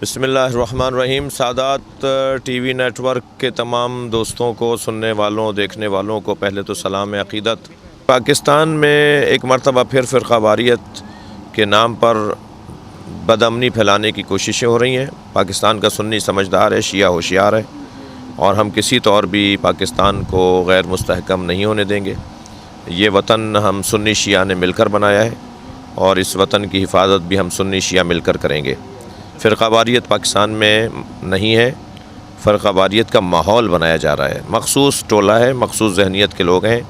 بسم اللہ الرحمن الرحیم۔ سادات ٹی وی نیٹ ورک کے تمام دوستوں کو، سننے والوں، دیکھنے والوں کو پہلے تو سلام عقیدت۔ پاکستان میں ایک مرتبہ پھر فرقہ واریت کے نام پر بدامنی پھیلانے کی کوششیں ہو رہی ہیں۔ پاکستان کا سنی سمجھدار ہے، شیعہ ھوشیار ہے، اور ہم کسی طور بھی پاکستان کو غیر مستحکم نہیں ہونے دیں گے۔ یہ وطن ہم سنی شیعہ نے مل کر بنایا ہے، اور اس وطن کی حفاظت بھی ہم سنی شیعہ مل کر کریں گے۔ فرقہ واریت پاکستان میں نہیں ہے، فرقہ واریت کا ماحول بنایا جا رہا ہے۔ مخصوص ٹولہ ہے، مخصوص ذہنیت کے لوگ ہیں،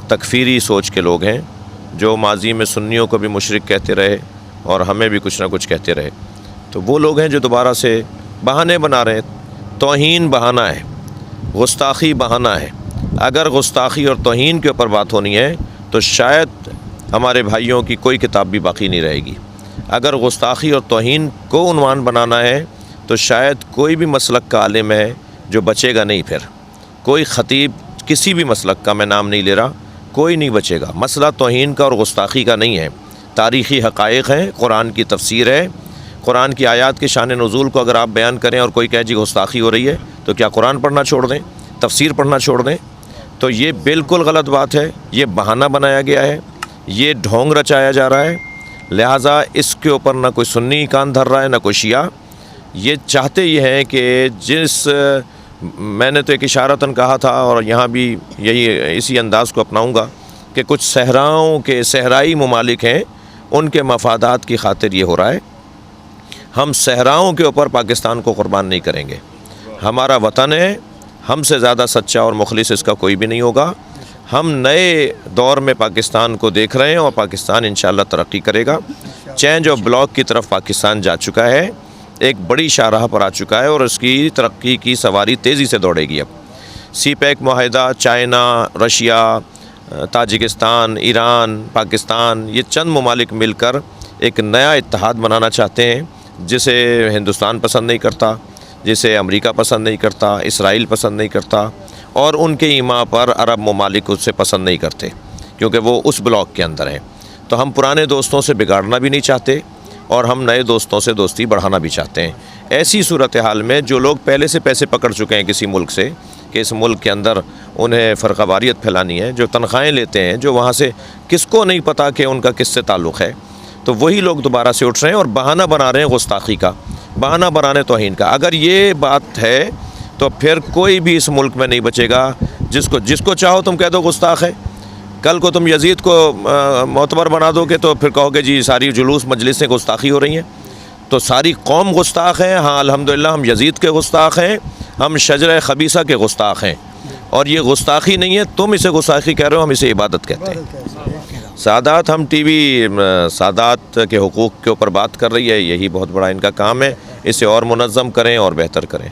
تکفیری سوچ کے لوگ ہیں، جو ماضی میں سنیوں کو بھی مشرک کہتے رہے اور ہمیں بھی کچھ نہ کچھ کہتے رہے۔ تو وہ لوگ ہیں جو دوبارہ سے بہانے بنا رہے ہیں۔ توہین بہانہ ہے، گستاخی بہانہ ہے۔ اگر گستاخی اور توہین کے اوپر بات ہونی ہے تو شاید ہمارے بھائیوں کی کوئی کتاب بھی باقی نہیں رہے گی۔ اگر گستاخی اور توہین کو عنوان بنانا ہے تو شاید کوئی بھی مسلک کا عالم ہے جو بچے گا نہیں۔ پھر کوئی خطیب کسی بھی مسلک کا، میں نام نہیں لے رہا، کوئی نہیں بچے گا۔ مسئلہ توہین کا اور گستاخی کا نہیں ہے، تاریخی حقائق ہیں، قرآن کی تفسیر ہے۔ قرآن کی آیات کے شان نزول کو اگر آپ بیان کریں اور کوئی کہے جی گستاخی ہو رہی ہے، تو کیا قرآن پڑھنا چھوڑ دیں، تفسیر پڑھنا چھوڑ دیں؟ تو یہ بالکل غلط بات ہے، یہ بہانہ بنایا گیا ہے، یہ ڈھونگ رچایا جا رہا ہے۔ لہٰذا اس کے اوپر نہ کوئی سنی کان دھر رہا ہے، نہ کوئی شیعہ۔ یہ چاہتے یہ ہیں کہ میں نے تو ایک اشارتاً کہا تھا، اور یہاں بھی اسی انداز کو اپناؤں گا، کہ کچھ صحرائی ممالک ہیں، ان کے مفادات کی خاطر یہ ہو رہا ہے۔ ہم صحراؤں کے اوپر پاکستان کو قربان نہیں کریں گے۔ ہمارا وطن ہے، ہم سے زیادہ سچا اور مخلص اس کا کوئی بھی نہیں ہوگا۔ ہم نئے دور میں پاکستان کو دیکھ رہے ہیں، اور پاکستان انشاءاللہ ترقی کرے گا۔ چینج آف بلاک کی طرف پاکستان جا چکا ہے، ایک بڑی شاہراہ پر آ چکا ہے، اور اس کی ترقی کی سواری تیزی سے دوڑے گی۔ اب سی پیک معاہدہ، China, Russia, Tajikistan, Iran, Pakistan, یہ چند ممالک مل کر ایک نیا اتحاد بنانا چاہتے ہیں، جسے ہندوستان پسند نہیں کرتا، جسے امریکہ پسند نہیں کرتا، اسرائیل پسند نہیں کرتا، اور ان کے ایما پر عرب ممالک اس سے پسند نہیں کرتے، کیونکہ وہ اس بلاک کے اندر ہیں۔ تو ہم پرانے دوستوں سے بگاڑنا بھی نہیں چاہتے، اور ہم نئے دوستوں سے دوستی بڑھانا بھی چاہتے ہیں۔ ایسی صورتحال میں جو لوگ پہلے سے پیسے پکڑ چکے ہیں کسی ملک سے، کہ اس ملک کے اندر انہیں فرقہ واریت پھیلانی ہے، جو تنخواہیں لیتے ہیں، جو وہاں سے کس کو نہیں پتہ کہ ان کا کس سے تعلق ہے، تو وہی لوگ دوبارہ سے اٹھ رہے ہیں اور بہانہ بنا رہے ہیں گستاخی کا، بہانہ بنانے توہین کا۔ اگر یہ بات ہے تو پھر کوئی بھی اس ملک میں نہیں بچے گا۔ جس کو چاہو تم کہہ دو گستاخ ہے، کل کو تم یزید کو معتبر بنا دو گے تو پھر کہو گے جی ساری جلوس مجلسیں گستاخی ہو رہی ہیں، تو ساری قوم گستاخ ہے۔ ہاں الحمدللہ ہم یزید کے گستاخ ہیں، ہم شجرہ خبیثہ کے گستاخ ہیں، اور یہ گستاخی نہیں ہے، تم اسے گستاخی کہہ رہے ہو، ہم اسے عبادت کہتے ہیں۔ سادات ہم ٹی وی سادات کے حقوق کے اوپر بات کر رہی ہے، یہی بہت بڑا ان کا کام ہے، اسے اور منظم کریں اور بہتر کریں۔